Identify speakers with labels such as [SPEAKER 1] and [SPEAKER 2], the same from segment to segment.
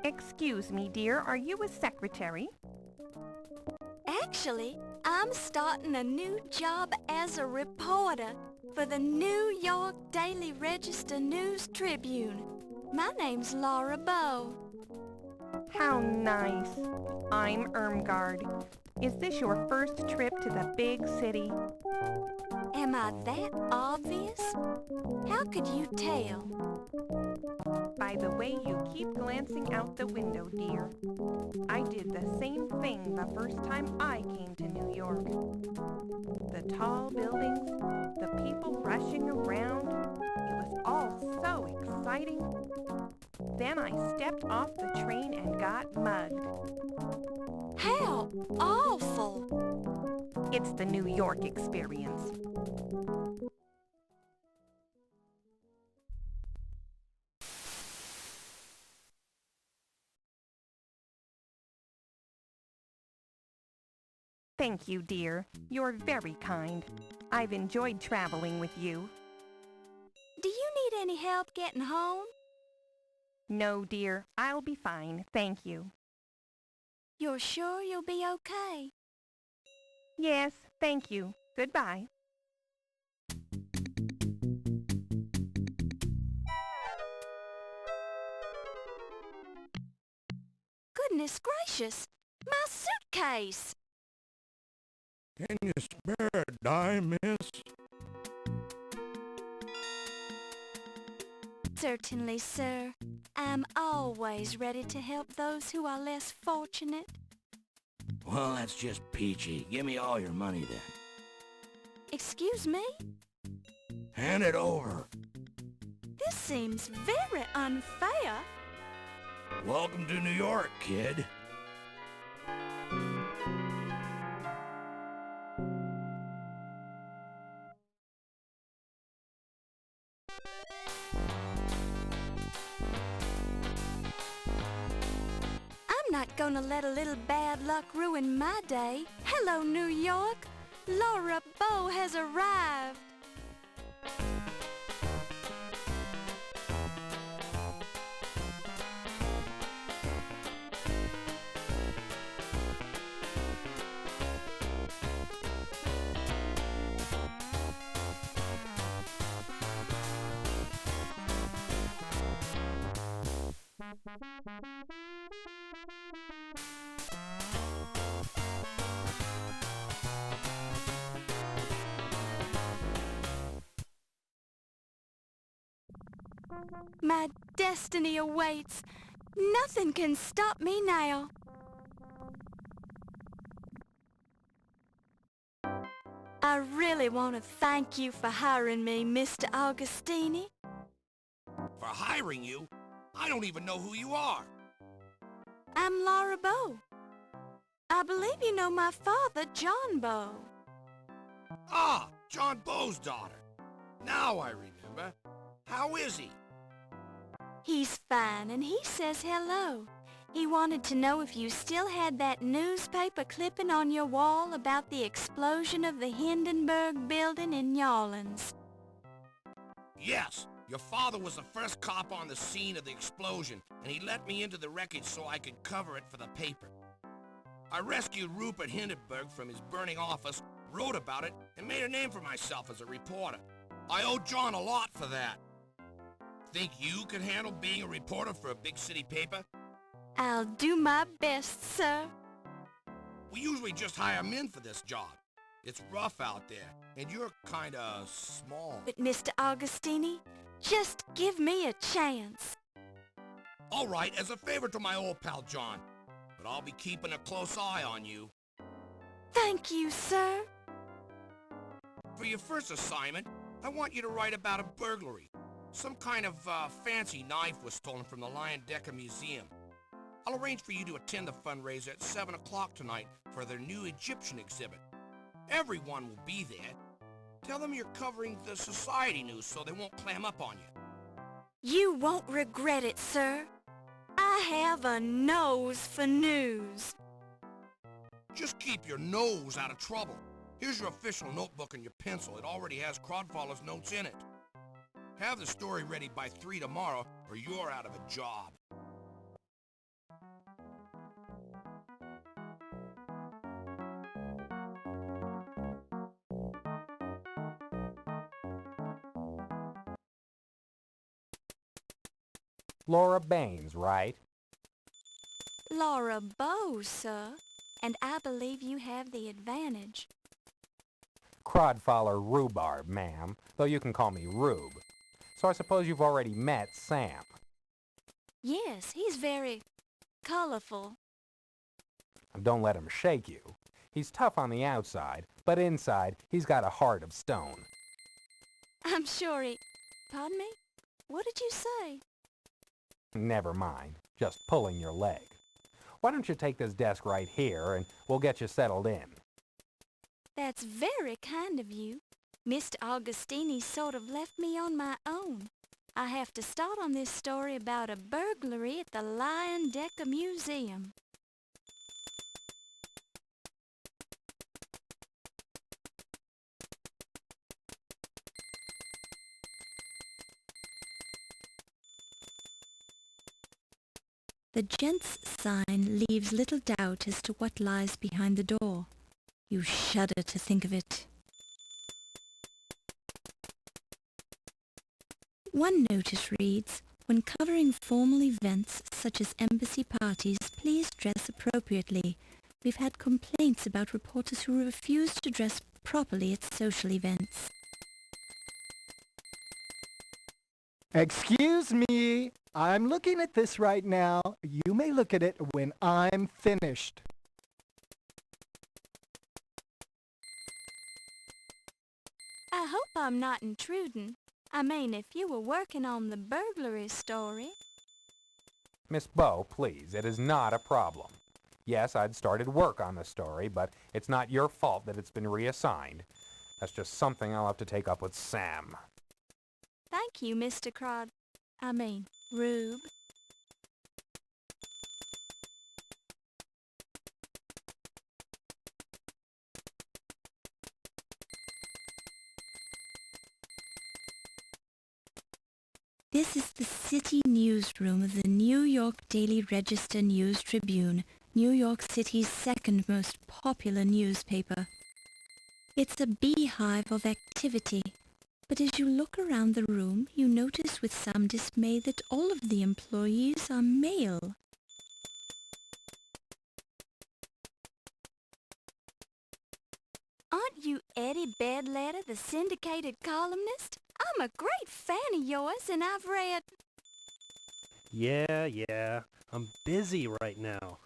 [SPEAKER 1] Excuse me, dear, are you a secretary?
[SPEAKER 2] Actually, I'm starting a new job as a reporter for the New York Daily Register News Tribune. My name's Laura Bow.
[SPEAKER 1] How nice. I'm Irmgard. Is this your first trip to the big city?
[SPEAKER 2] Am I that obvious? How could you tell?
[SPEAKER 1] By the way you keep glancing out the window, dear. I did the same thing the first time I came to New York. The tall buildings, the people rushing around, it was all so exciting. Then I stepped off the train and got mugged.
[SPEAKER 2] How awful!
[SPEAKER 1] It's the New York experience. Thank you, dear. You're very kind. I've enjoyed traveling with you.
[SPEAKER 2] Do you need any help getting home?
[SPEAKER 1] No, dear. I'll be fine. Thank you.
[SPEAKER 2] You're sure you'll be okay?
[SPEAKER 1] Yes, thank you. Goodbye.
[SPEAKER 2] Goodness gracious! My suitcase!
[SPEAKER 3] Can you spare a dime, miss?
[SPEAKER 2] Certainly, sir. I'm always ready to help those who are less fortunate.
[SPEAKER 4] Well, that's just peachy. Give me all your money then.
[SPEAKER 2] Excuse me?
[SPEAKER 4] Hand it over.
[SPEAKER 2] This seems very unfair.
[SPEAKER 4] Welcome to New York, kid.
[SPEAKER 2] I'm not gonna let a little bad luck ruin my day. Hello, New York. Laura Bow has arrived. My destiny awaits. Nothing can stop me now. I really want to thank you for hiring me, Mr. Augustini.
[SPEAKER 4] For hiring you? I don't even know who you are.
[SPEAKER 2] I'm Laura Bow. I believe you know my father, John Bow.
[SPEAKER 4] Ah, John Bow's daughter. Now I remember. How is he?
[SPEAKER 2] He's fine, and he says hello. He wanted to know if you still had that newspaper clipping on your wall about the explosion of the Hindenburg building in New Orleans.
[SPEAKER 4] Yes, your father was the first cop on the scene of the explosion, and he let me into the wreckage so I could cover it for the paper. I rescued Rupert Hindenburg from his burning office, wrote about it, and made a name for myself as a reporter. I owe John a lot for that. Think you could handle being a reporter for a big city paper?
[SPEAKER 2] I'll do my best, sir.
[SPEAKER 4] We usually just hire men for this job. It's rough out there, and you're kinda small.
[SPEAKER 2] But Mr. Augustini, just give me a chance.
[SPEAKER 4] All right, as a favor to my old pal John, but I'll be keeping a close eye on you.
[SPEAKER 2] Thank you, sir.
[SPEAKER 4] For your first assignment, I want you to write about a burglary. Some kind of fancy knife was stolen from the Lion Decker Museum. I'll arrange for you to attend the fundraiser at 7 o'clock tonight for their new Egyptian exhibit. Everyone will be there. Tell them you're covering the society news so they won't clam up on you.
[SPEAKER 2] You won't regret it, sir. I have a nose for news.
[SPEAKER 4] Just keep your nose out of trouble. Here's your official notebook and your pencil. It already has Crodfaller's notes in it. Have the story ready by 3 tomorrow, or you're out of a job.
[SPEAKER 5] Laura Baines, right?
[SPEAKER 2] Laura Bow, sir. And I believe you have the advantage.
[SPEAKER 5] Crodfaller Rhubarb, ma'am, though you can call me Rube. So I suppose you've already met Sam.
[SPEAKER 2] Yes, he's very colorful.
[SPEAKER 5] Don't let him shake you. He's tough on the outside, but inside he's got a heart of stone.
[SPEAKER 2] I'm sure he... Pardon me? What did you say?
[SPEAKER 5] Never mind, just pulling your leg. Why don't you take this desk right here and we'll get you settled in?
[SPEAKER 2] That's very kind of you. Mr. Augustini sort of left me on my own. I have to start on this story about a burglary at the Lion Decker Museum. The gents' sign leaves little doubt as to what lies behind the door. You shudder to think of it. One notice reads, when covering formal events such as embassy parties, please dress appropriately. We've had complaints about reporters who refuse to dress properly at social events.
[SPEAKER 6] Excuse me, I'm looking at this right now. You may look at it when I'm finished.
[SPEAKER 2] I hope I'm not intruding. I mean, if you were working on the burglary story.
[SPEAKER 5] Miss Bow, please, it is not a problem. Yes, I'd started work on the story, but it's not your fault that it's been reassigned. That's just something I'll have to take up with Sam.
[SPEAKER 2] Thank you, Mr. Rube. This is the city newsroom of the New York Daily Register News Tribune, New York City's second most popular newspaper. It's a beehive of activity. But as you look around the room, you notice with some dismay that all of the employees are male. Aren't you Eddie Bedletter, the syndicated columnist? I'm a great fan of yours, and I've read...
[SPEAKER 7] Yeah, I'm busy right now.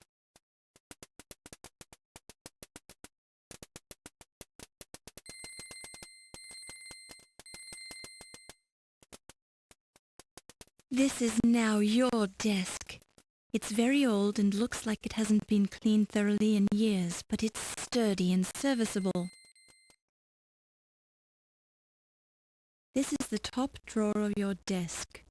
[SPEAKER 2] This is now your desk. It's very old and looks like it hasn't been cleaned thoroughly in years, but it's sturdy and serviceable. This is the top drawer of your desk.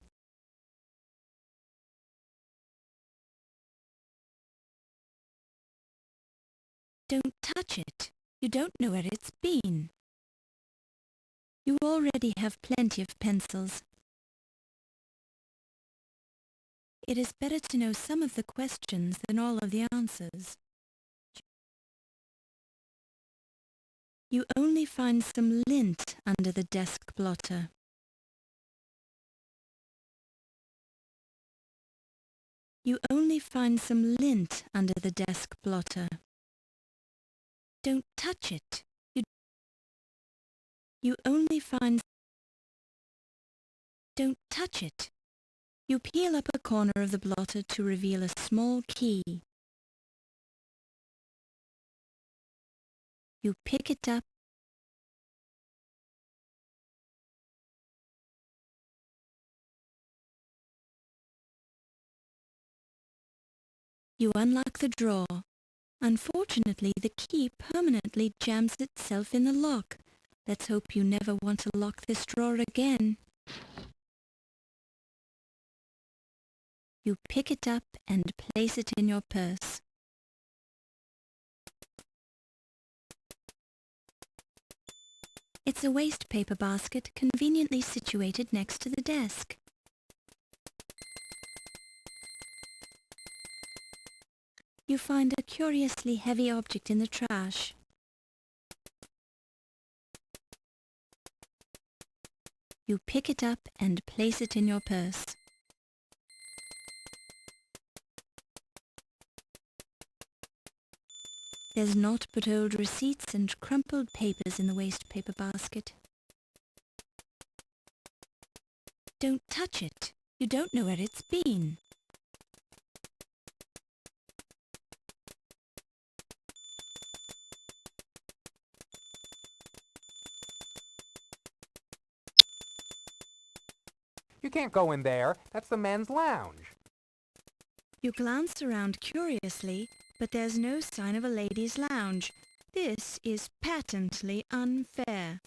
[SPEAKER 2] Don't touch it. You don't know where it's been. You already have plenty of pencils. It is better to know some of the questions than all of the answers. You only find some lint under the desk blotter. You only find some lint under the desk blotter. Don't touch it. You only find... Don't touch it. You peel up a corner of the blotter to reveal a small key. You pick it up. You unlock the drawer. Unfortunately, the key permanently jams itself in the lock. Let's hope you never want to lock this drawer again. You pick it up and place it in your purse. It's a waste paper basket conveniently situated next to the desk. You find a curiously heavy object in the trash. You pick it up and place it in your purse. There's naught but old receipts and crumpled papers in the waste paper basket. Don't touch it. You don't know where it's been.
[SPEAKER 5] You can't go in there. That's the men's lounge.
[SPEAKER 2] You glance around curiously, but there's no sign of a ladies' lounge. This is patently unfair.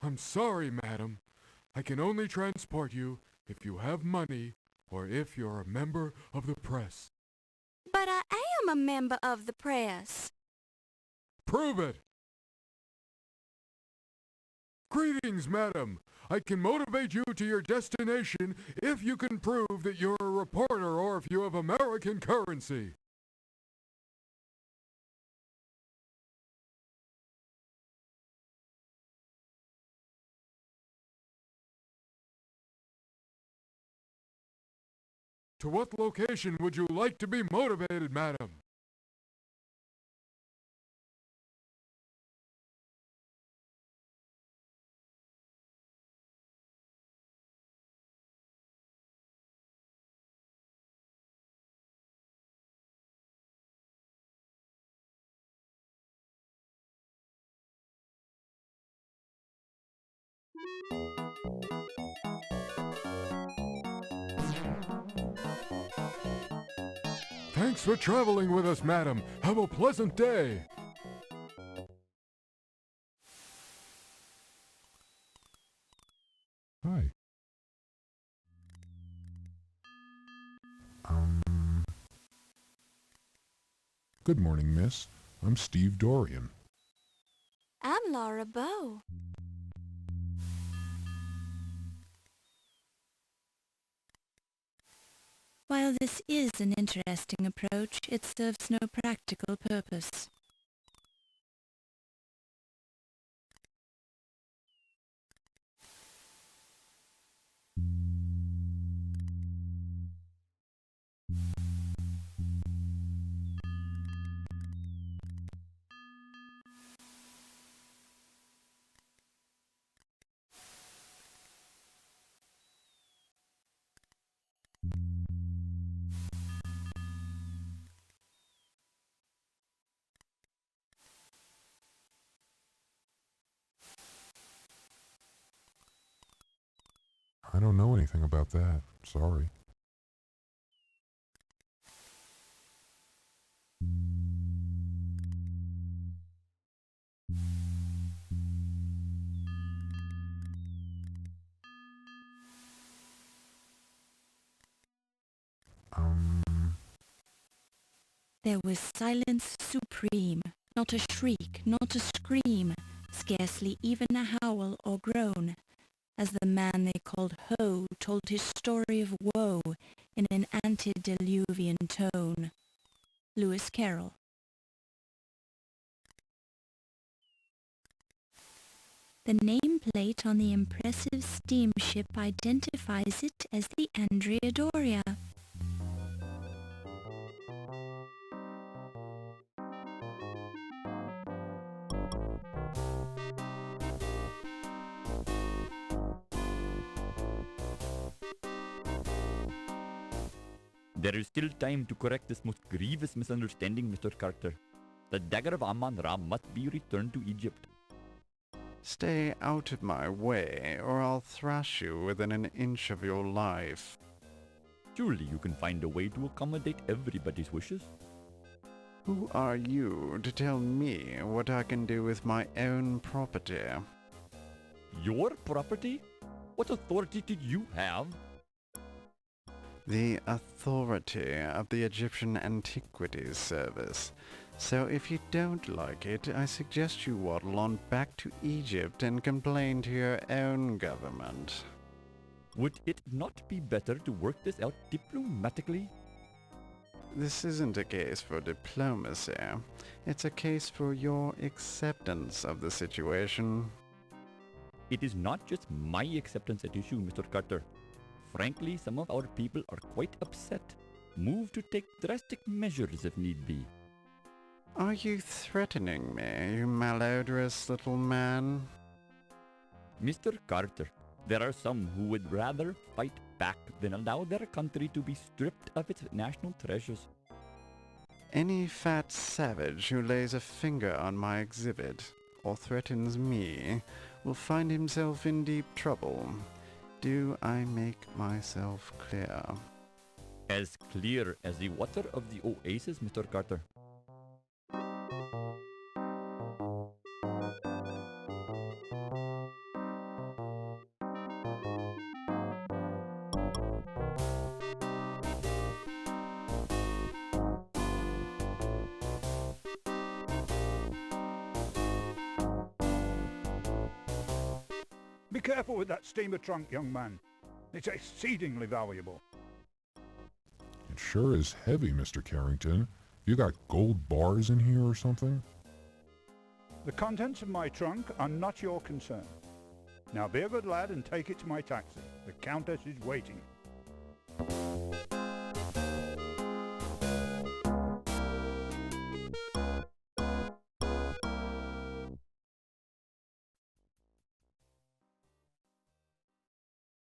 [SPEAKER 3] I'm sorry, madam. I can only transport you if you have money or if you're a member of the press.
[SPEAKER 2] But I am a member of the press.
[SPEAKER 3] Prove it! Greetings, madam. I can motivate you to your destination if you can prove that you're a reporter or if you have American currency. To what location would you like to be motivated, madam? Thanks for traveling with us, madam. Have a pleasant day. Hi. Good morning, miss. I'm Steve Dorian.
[SPEAKER 2] I'm Laura Bow. While this is an interesting approach, it serves no practical purpose.
[SPEAKER 3] I don't know anything about that. Sorry.
[SPEAKER 2] There was silence supreme, not a shriek, not a scream, scarcely even a howl or groan, as the man they called Ho told his story of woe in an antediluvian tone. Lewis Carroll. The nameplate on the impressive steamship identifies it as the Andrea Doria.
[SPEAKER 8] There is still time to correct this most grievous misunderstanding, Mr. Carter. The Dagger of Amon must be returned to Egypt.
[SPEAKER 9] Stay out of my way, or I'll thrash you within an inch of your life.
[SPEAKER 8] Surely you can find a way to accommodate everybody's wishes.
[SPEAKER 9] Who are you to tell me what I can do with my own property?
[SPEAKER 8] Your property? What authority did you have?
[SPEAKER 9] The authority of the Egyptian Antiquities Service. So if you don't like it, I suggest you waddle on back to Egypt and complain to your own government.
[SPEAKER 8] Would it not be better to work this out diplomatically?
[SPEAKER 9] This isn't a case for diplomacy. It's a case for your acceptance of the situation.
[SPEAKER 8] It is not just my acceptance at issue, Mr. Carter. Frankly, some of our people are quite upset, moved to take drastic measures if need be.
[SPEAKER 9] Are you threatening me, you malodorous little man?
[SPEAKER 8] Mr. Carter, there are some who would rather fight back than allow their country to be stripped of its national treasures.
[SPEAKER 9] Any fat savage who lays a finger on my exhibit, or threatens me, will find himself in deep trouble. Do I make myself clear?
[SPEAKER 8] As clear as the water of the oasis, Mr. Carter.
[SPEAKER 10] Be careful with that steamer trunk, young man. It's exceedingly valuable.
[SPEAKER 3] It sure is heavy, Mr. Carrington. You got gold bars in here or something?
[SPEAKER 10] The contents of my trunk are not your concern. Now be a good lad and take it to my taxi. The Countess is waiting.